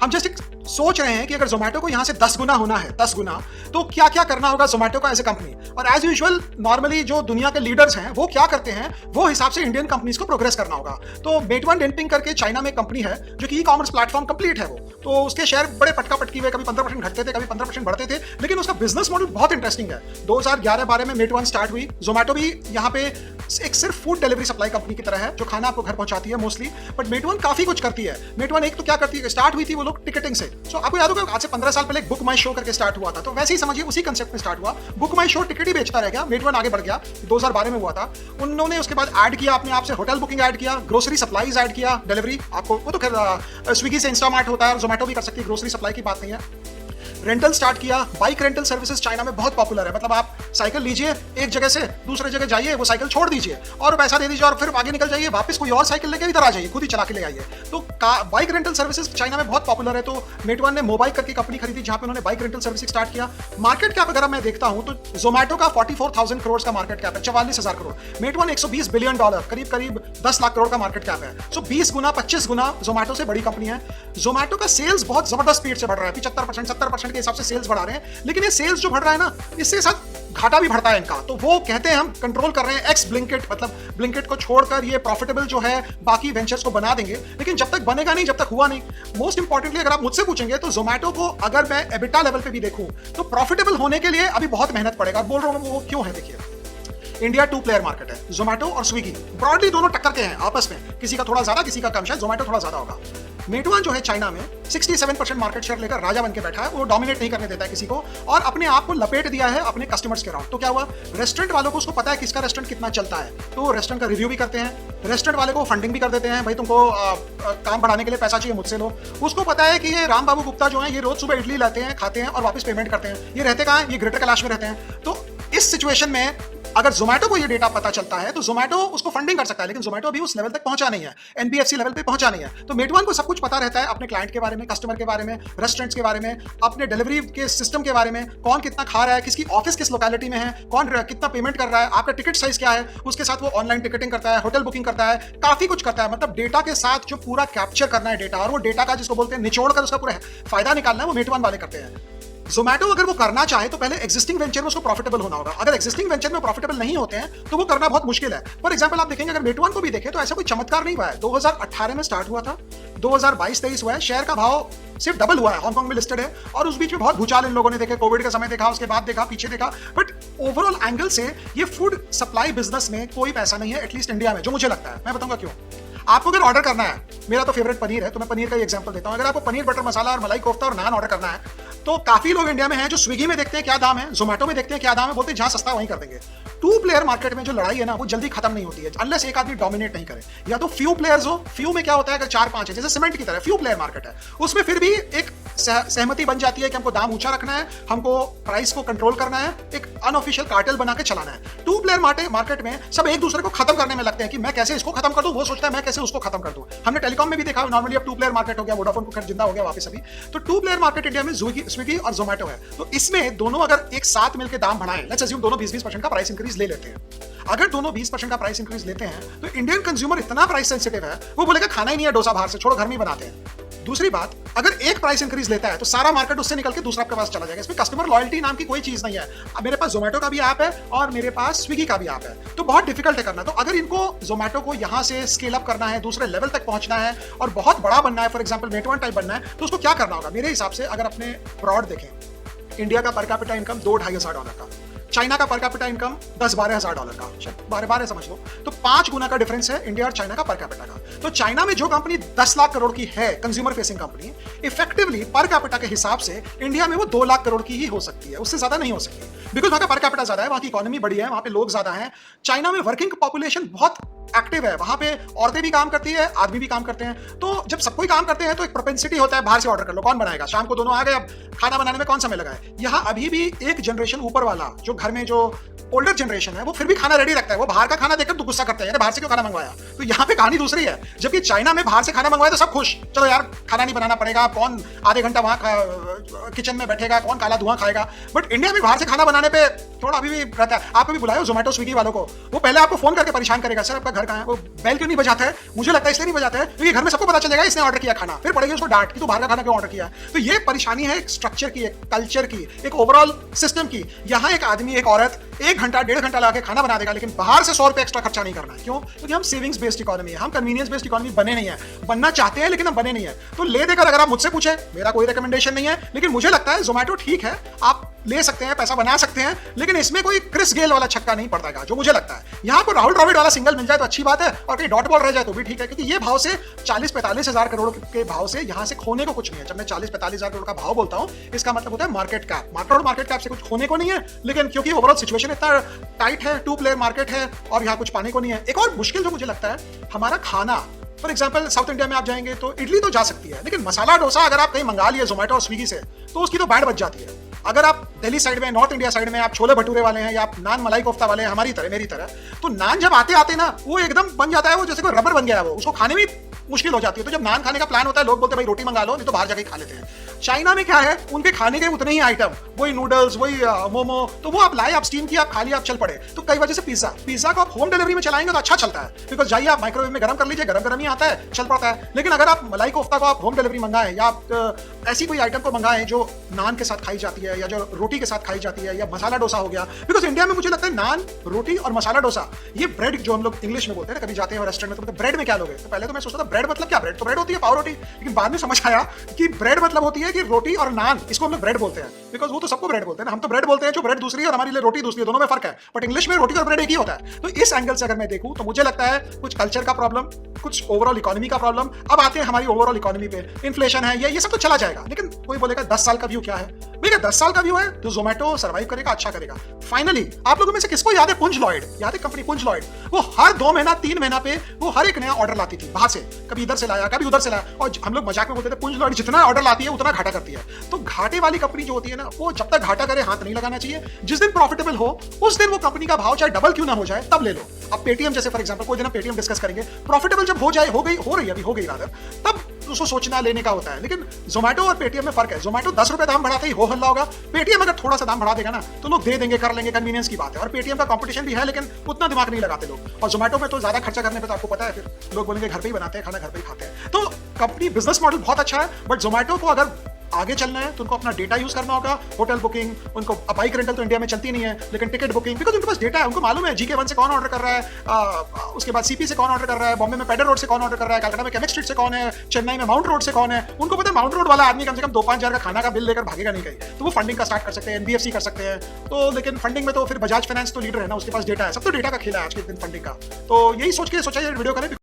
हम जस्ट सोच रहे हैं कि अगर जोमेटो को यहाँ से 10 गुना होना है, 10 गुना, तो क्या क्या करना होगा जोमेटो का एज ए कंपनी। और एज यूजुअल नॉर्मली जो दुनिया के लीडर्स हैं वो क्या करते हैं, वो हिसाब से इंडियन कंपनीज को प्रोग्रेस करना होगा। तो मेटवन डेनपिंग करके चाइना में कंपनी है जो कि ई कॉमर्स प्लेटफॉर्म कंप्लीट है वो, तो उसके शेयर बड़े पटका पटकी हुए, कभी 15% घटते थे, कभी 15% बढ़ते थे, लेकिन उसका बिजनेस मॉडल बहुत इंटरेस्टिंग है। 2011-12 में मेटवन स्टार्ट हुई। जोमेटो भी यहाँ पे एक सिर्फ फूड डिलीवरी सप्लाई कंपनी की तरह है जो खाना आपको घर पहुंचाती है मोस्टली, बट मेटवन काफी कुछ करती है। मेटवन एक तो क्या करती है, स्टार्ट हुई थी वो लोग टिकटिंग से। सो आपको याद होगा आज से 15 साल पहले बुक माई शो करके स्टार्ट हुआ था, तो वैसे ही समझिए उसी कंसेप्ट में स्टार्ट हुआ। बुक माई शो टिकट ही बेचता रह गया, मेटवन आगे बढ़ गया। 2012 में हुआ था। उन्होंने उसके बाद ऐड किया अपने आप से, होटल बुकिंग ऐड किया, ग्रोसरी सप्लाईज ऐड किया, डिलीवरी आपको वो तो खैर स्विगी से इंस्टामार्ट होता है, जोमेटो भी कर सकती है, ग्रोसरी सप्लाई की बात नहीं है। रेंटल स्टार्ट किया। बाइक रेंटल सर्विसेज चाइना में बहुत पॉपुलर है, मतलब आप साइकिल लीजिए एक जगह से दूसरे जगह जाइए, वो साइकिल छोड़ दीजिए और पैसा दे दीजिए और फिर आगे निकल जाइए, वापस कोई और साइकिल लेके इधर आ जाइए, खुद ही चला के ले आइए। तो बाइक रेंटल सर्विसेज चाइना में बहुत पॉपुलर है। तो मेटवन ने मोबाइल करके कंपनी खरीदी जहां पे उन्होंने बाइक रेंटल सर्विस स्टार्ट किया। मार्केट कैप अगर मैं देखता हूं तो जोमेटो का 44,000 करोड़ का मार्केट कैप है, 44,000 करोड़। मेटवन $120 बिलियन, करीब करीब 10 लाख करोड़ का मार्केट कैप है। सो 20 गुना 25 गुना जोमेटो से बड़ी कंपनी है। जोमेटो का सेल्स बहुत जबरदस्त स्पीड से बढ़ रहा है, 75% 70% के हिसाब से सेल्स बढ़ा रहे हैं, लेकिन ये सेल्स जो बढ़ रहा है ना, इसके साथ घाटा भी बढ़ता है इनका। तो वो कहते हैं हम कंट्रोल कर रहे हैं एक्स ब्लिंकिट, मतलब ब्लिंकिट को छोड़कर ये प्रॉफिटेबल जो है बाकी वेंचर्स को बना देंगे, लेकिन जब तक बनेगा नहीं, जब तक हुआ नहीं। मोस्ट इंपॉर्टेंटली अगर आप मुझसे पूछेंगे तो जोमेटो को अगर मैं एबिटा लेवल पे भी देखूं तो प्रॉफिटेबल होने के लिए अभी बहुत मेहनत पड़ेगा। बोल रहा हूं वो क्यों है, देखिए इंडिया 2 प्लेयर मार्केट है, जोमेटो और स्विगी। ब्रॉडली दोनों टक्कर के हैं आपस में, किसी का थोड़ा ज्यादा किसी का कम, शायद जोमेटो थोड़ा ज्यादा होगा। मेटवन जो है चाइना में 67% मार्केट शेयर लेकर राजा बन के बैठा है, वो डोमिनेट नहीं करने देता है किसी को और अपने आप को लपेट दिया है अपने कस्टमर्स के अराउंड। तो क्या हुआ, रेस्टोरेंट वालों को उसको पता है किसका रेस्टोरेंट कितना चलता है, तो रेस्टोरेंट का रिव्यू भी करते हैं, रेस्टोरेंट वाले को फंडिंग भी कर देते हैं, भाई तुमको काम बढ़ाने के लिए पैसा चाहिए मुझसे लो। उसको पता है कि ये राम बाबू गुप्ता जो है ये रोज सुबह इडली लाते हैं, खाते हैं और वापस पेमेंट करते हैं। ये रहते कहाँ हैं, ये ग्रेटर कैलाश में रहते हैं। तो इस सिचुएशन में अगर जोमेटो को ये डेटा पता चलता है तो जोमेटो उसको फंडिंग कर सकता है, लेकिन जोमेटो अभी उस लेवल तक पहुंचा नहीं है, एनबीएफसी लेवल पे पहुंचा नहीं है। तो मेटवन को सब कुछ पता रहता है अपने क्लाइंट के बारे में, कस्टमर के बारे में, रेस्टोरेंट्स के बारे में, अपने डिलीवरी के सिस्टम के बारे में, कौन कितना खा रहा है, किसकी ऑफिस किस लोकेलिटी में है, कौन कितना पेमेंट कर रहा है, आपका टिकट साइज क्या है, उसके साथ वो ऑनलाइन टिकटिंग करता है, होटल बुकिंग करता है, काफी कुछ करता है। मतलब डेटा के साथ जो पूरा कैप्चर करना है डेटा, और वो डेटा का जिसको बोलते हैं निचोड़ कर उसका पूरा फायदा निकालना है, वो मेटवन वाले करते हैं। जोमेटो अगर वो करना चाहे तो पहले एक्जिस्टिंग वेंचर में उसको प्रॉफिटेबल होना होगा। अगर एक्जिस्टिंग वेंचर में प्रॉफिटेबल नहीं होते हैं तो वो करना बहुत मुश्किल है। फॉर एग्जांपल आप देखेंगे, अगर मेटवन को भी देखें तो ऐसा कोई चमत्कार नहीं हुआ है। 2018 में स्टार्ट हुआ था, 2022-23 हुआ है, शेयर का भाव सिर्फ डबल हुआ है, हांगकांग में लिस्टेड है और उस बीच में बहुत भूचाल इन लोगों ने देखे, कोविड का समय देखा, उसके बाद देखा, पीछे देखा, बट ओवरऑल एंगल से ये फूड सप्लाई बिजनेस में कोई पैसा नहीं है, एटलीस्ट इंडिया में, जो मुझे लगता है। मैं बताऊंगा क्यों। आपको अगर ऑर्डर करना है, मेरा तो फेवरेट पनीर है तो मैं पनीर का एग्जांपल देता हूं। अगर आपको पनीर बटर मसाला और मलाई कोफ्ता और नान ऑर्डर करना है तो काफी लोग इंडिया में हैं जो स्विगी में देखते हैं क्या दाम है, जोमेटो में देखते हैं क्या दाम है, बोलते हैं जहां सस्ता वहीं कर देंगे। 2 प्लेयर मार्केट में जो लड़ाई है ना वो जल्दी खत्म नहीं होती है अनलेस एक आदमी डोमिनेट नहीं करे, या तो फ्यू प्लेयर्स हो। फ्यू में क्या होता है, अगर 4-5 है, जैसे सीमेंट की तरह फ्यू प्लेयर मार्केट है, उसमें फिर भी एक सहमति बन जाती है कि हमको दाम ऊंचा रखना है, हमको प्राइस को कंट्रोल करना है, एक अनऑफिशियल कार्टेल बना के चलाना है। 2 प्लेयर मार्केट में सब एक दूसरे को खत्म करने में लगते हैं कि मैं कैसे इसको खत्म कर दूं, वो सोचता है मैं कैसे उसको खत्म कर दूं। हमने टेलीकॉम में भी देखा, नॉर्मली अब 2 प्लेयर मार्केट हो गया, वोडाफोन को जिंदा हो गया वापस अभी। तो 2 प्लेयर मार्केट इंडिया में स्विगी और जोमेटो है। तो इसमें दोनों अगर एक साथ मिलकर दाम बढ़ाएं, लेट्स अज्यूम दोनों 20-20% का प्राइस इंक्रीज ले लेते हैं। अगर दोनों 20% का प्राइस इंक्रीज लेते हैं तो इंडियन कंज्यूमर इतना प्राइस सेंसिटिव है, वो बोलेगा खाना ही नहीं है डोसा बाहर से, छोड़ो घर में ही बनाते हैं। दूसरी बात, अगर एक प्राइस इंक्रीज लेता है तो सारा मार्केट उससे निकल के दूसरा आपके पास चला जाएगा। इसमें कस्टमर लॉयल्टी नाम की कोई चीज नहीं है। अब मेरे पास जोमेटो का भी ऐप है और मेरे पास स्विगी का भी ऐप है, तो बहुत डिफिकल्ट है करना। तो अगर इनको जोमेटो को यहां से स्केल अप करना है, दूसरे लेवल तक पहुंचना है और बहुत बड़ा बनना है, फॉर एग्जांपल मेटवन टाइप बनना है, तो उसको क्या करना होगा मेरे हिसाब से। अगर अपने ब्रॉड देखें, इंडिया का पर कैपिटा इनकम $2,500 का, चाइना का पर कैपिटा इनकम $10-12,000 का, शायद 12 समझ लो, तो 5 गुना का डिफरेंस है इंडिया और चाइना का पर कैपिटा का। तो चाइना में जो कंपनी 10 लाख करोड़ की है, consumer facing company, effectively per capita के हिसाब से इंडिया में वो 2 लाख करोड़ की ही हो सकती है, उससे ज्यादा नहीं हो सकती, बिकॉज वहां का पर कैपिटा ज्यादा है, वहां की इकोनॉमी बड़ी है, वहां पे लोग ज्यादा हैं। चाइना में वर्किंग पॉपुलेशन बहुत एक्टिव है, वहां पे औरतें भी काम करती है, आदमी भी काम करते हैं। तो जब सब कोई काम करते हैं तो एक प्रोपेंसिटी होता है बाहर से ऑर्डर कर लो, कौन बनाएगा, शाम को दोनों आ गए, अब खाना बनाने में कौन समय लगा है। यहाँ अभी भी एक जनरेशन ऊपर वाला जो घर में जो ओल्डर जनरेशन है वो फिर भी खाना रेडी रखता है, वो बाहर का खाना देखकर तो गुस्सा करते हैं, बाहर से क्यों खाना मंगवाया। तो यहाँ पे कहानी दूसरी है, जबकि चाइना में बाहर से खाना मंगवाया तो सब खुश, चलो यार खाना नहीं बनाना पड़ेगा, कौन आधे घंटा वहां किचन में बैठेगा, कौन काला धुआं खाएगा। बट इंडिया में बाहर से खाना बनाने पे थोड़ा अभी भी रहता है। आपको भी बुलाया जोमेटो स्विगी वालों को, वो पहले आपको फोन करके परेशान करेगा, सर आपका घर कहाँ है, वो बेल क्यों नहीं बजाता है? मुझे लगता है इसलिए नहीं बजाता है क्योंकि घर में सबको पता चलेगा इसने ऑर्डर किया खाना, फिर पड़ेगी उसको डांट कि तू बाहर का खाना क्यों ऑर्डर किया। तो ये परेशानी है एक स्ट्रक्चर की, एक कल्चर की, एक ओवरऑल सिस्टम की। यहाँ एक आदमी, एक औरत 1 घंटा 1.5 घंटा लगा के खाना बना देगा, लेकिन बाहर से 100 रुपए एक्स्ट्रा खर्चा नहीं करना है। क्यों? क्योंकि हम सेविंग्स बेस्ड इकोनॉमी है, हम कन्वीनियंस बेस्ड इकोनॉमी बने नहीं है। बनना चाहते हैं लेकिन हम बने नहीं है। तो ले देकर अगर आप मुझसे पूछे, मेरा कोई रिकमेंडेशन नहीं है, लेकिन मुझे लगता है जोमेटो ठीक है, आप ले सकते हैं, पैसा बना सकते हैं, लेकिन इसमें कोई क्रिस गेल वाला छक्का नहीं पड़ता जो मुझे लगता है। यहाँ को राहुल द्रविड़ वाला सिंगल मिल जाए तो अच्छी बात है, और कहीं डॉट बॉल रह जाए तो भी ठीक है, क्योंकि ये भाव से 40-45 हजार करोड़ के भाव से यहाँ से खोने को कुछ नहीं है। जब मैं 40-45 हजार करोड़ का भाव बोलता हूँ, इसका मतलब होता है मार्केट कैप। मार्केट कैप से कुछ खोने को नहीं है, लेकिन क्योंकि ओवरऑल सिचुएशन इतना टाइट है, 2 प्लेयर मार्केट है और यहाँ कुछ पाने को नहीं है। एक और मुश्किल जो मुझे लगता है, हमारा खाना, फॉर एग्जाम्पल साउथ इंडिया में आप जाएंगे तो इडली तो जा सकती है, लेकिन मसाला डोसा अगर आप कहीं मंगा लिए जोमेटो और स्विगी से, तो उसकी तो बैंड बच जाती है। अगर आप दिल्ली साइड में, नॉर्थ इंडिया साइड में आप छोले भटूरे वाले हैं या आप नान मलाई कोफ्ता वाले हैं, हमारी तरह, मेरी तरह, तो नान जब आते आते ना वो एकदम बन जाता है, वो जैसे कोई रबर बन गया है, वो उसको खाने में मुश्किल हो जाती है। तो जब नान खाने का प्लान होता है, लोग बोलते हैं भाई रोटी मंगा लो, नहीं तो बाहर जाके खा लेते हैं। चाइना में क्या है, उनके खाने के उतने ही आइटम, वही नूडल्स, वही मोमो, तो वो आप लाए, आप स्टीम किया, आप खा लिया, आप चल पड़े। तो कई वजह से पिज्जा को आप होम डिलीवरी में चलाएंगे तो अच्छा चलता है, बिकॉज जाइए आप माइक्रोवेव में गर्म कर लीजिए, गरम ही आता है, चल पड़ता है। लेकिन अगर आप मलाई कोफ्ता को आप होम डिलीवरी मंगाएं, या आप ऐसी कोई आइटम को मंगाएं जो नान के साथ खाई जाती है, या जो रोटी के साथ खाई जाती है, या मसाला डोसा हो गया, बिकॉज इंडिया में मुझे लगता है नान, रोटी और मसाला डोसा, ये ब्रेड जो हम लोग इंग्लिश में बोलते हैं, कभी जाते हैं रेस्टोरेंट में तो ब्रेड में क्या लोगे, तो पहले तो मैं सोचता था ब्रेड मतलब क्या, ब्रेड तो ब्रेड होती है, पाव रोटी। लेकिन बाद में समझ आया कि ब्रेड मतलब होती है कि रोटी और नान, इसको हम लोग ब्रेड बोलते हैं, बिकॉज वो तो सबको ब्रेड बोलते हैं ना, हम तो ब्रेड बोलते हैं, जो ब्रेड दूसरी है और हमारे लिए रोटी दूसरी है, दोनों में फर्क है, बट इंग्लिश में रोटी और ब्रेड एक ही होता है। तो इस एंगल से अगर मैं देखूं तो मुझे लगता है कुछ कल्चर का प्रॉब्लम, कुछ ओवरऑल इकोनॉमी का प्रॉब्लम। अब आते हैं हमारी ओवरऑल इकोनॉमी पे, इन्फ्लेशन है, ये सब तो चला जाएगा, लेकिन कोई बोलेगा 10 साल का व्यू क्या है। भैया 10 साल का व्यू है तो जोमेटो सर्वाइव करेगा, अच्छा करेगा। फाइनली आप लोगों में से किसको याद है पुंज लॉयड? याद है कंपनी पुंज लॉयड? वो हर 2 महीना 3 महीना पे वो हर एक नया ऑर्डर लाती थी बाहर से, कभी इधर से लाया, कभी उधर से लाया, और हम लोग मजाक में बोलते थे पुंज लॉयड जितना ऑर्डर लाती है उतना घाटा करती है। तो घाटे वाली कंपनी जो होती है ना, वो जब तक घाटा करे हाथ नहीं लगाना चाहिए। जिस दिन प्रॉफिटेबल हो उस दिन वो कंपनी का भाव चाहे डबल क्यों ना हो जाए तब ले लो। अब पेटीएम जैसे फॉर एग्जांपल, कोई दिन हम पेटीएम डिस्कस करेंगे, प्रॉफिटेबल जब हो जाए, हो गई रादर, तब उसको सोचना लेने का होता है। लेकिन जोमेटो और पेटीएम में फर्क है, जोमेटो 10 रुपए दाम बढ़ाते ही हो हल्ला होगा, पेटीएम अगर थोड़ा सा दाम बढ़ा देगा ना तो लोग दे देंगे, कर लेंगे, कन्वीनियंस की बात है। और पेटीएम का कंपटीशन भी है लेकिन उतना दिमाग नहीं लगाते लोग, और जोमेटो में तो ज्यादा खर्चा करने पे तो आपको पता है, फिर लोग बोलेंगे घर पे ही बनाते हैं खाना, घर पे ही खाते हैं। तो कंपनी बिजनेस मॉडल बहुत अच्छा है, बट जोमेटो को अगर आगे चलना है तो उनको अपना डेटा यूज करना होगा। होटल बुकिंग, उनको बाइक रेंटल तो इंडिया में चलती नहीं है, लेकिन टिकट बुकिंग, बिकॉज उनके पास डेटा है, उनको मालूम है जीके 1 से कौन ऑर्डर कर रहा है, उसके बाद सीपी से कौन ऑर्डर कर रहा है, बॉम्बे में पेडर रोड से कौन ऑर्डर कर रहा है, कलकत्ता में केमिक स्ट्रीट से कौन है, चेन्नई में माउंट रोड से कौन है। उनको पता है माउंट रोड वाला आदमी कम से कम 2-5 हजार का खाना का बिल लेकर भागेगा नहीं कहीं, तो वो फंडिंग का स्टार्ट कर सकते हैं, एनबीएफसी कर सकते हैं। तो लेकिन फंडिंग में तो फिर बजाज फाइनेंस तो लीडर है ना, उसके पास डेटा है, सब तो डेटा का खेला है आज के दिन फंडिंग का। तो यही सोच के सोचा वीडियो करें।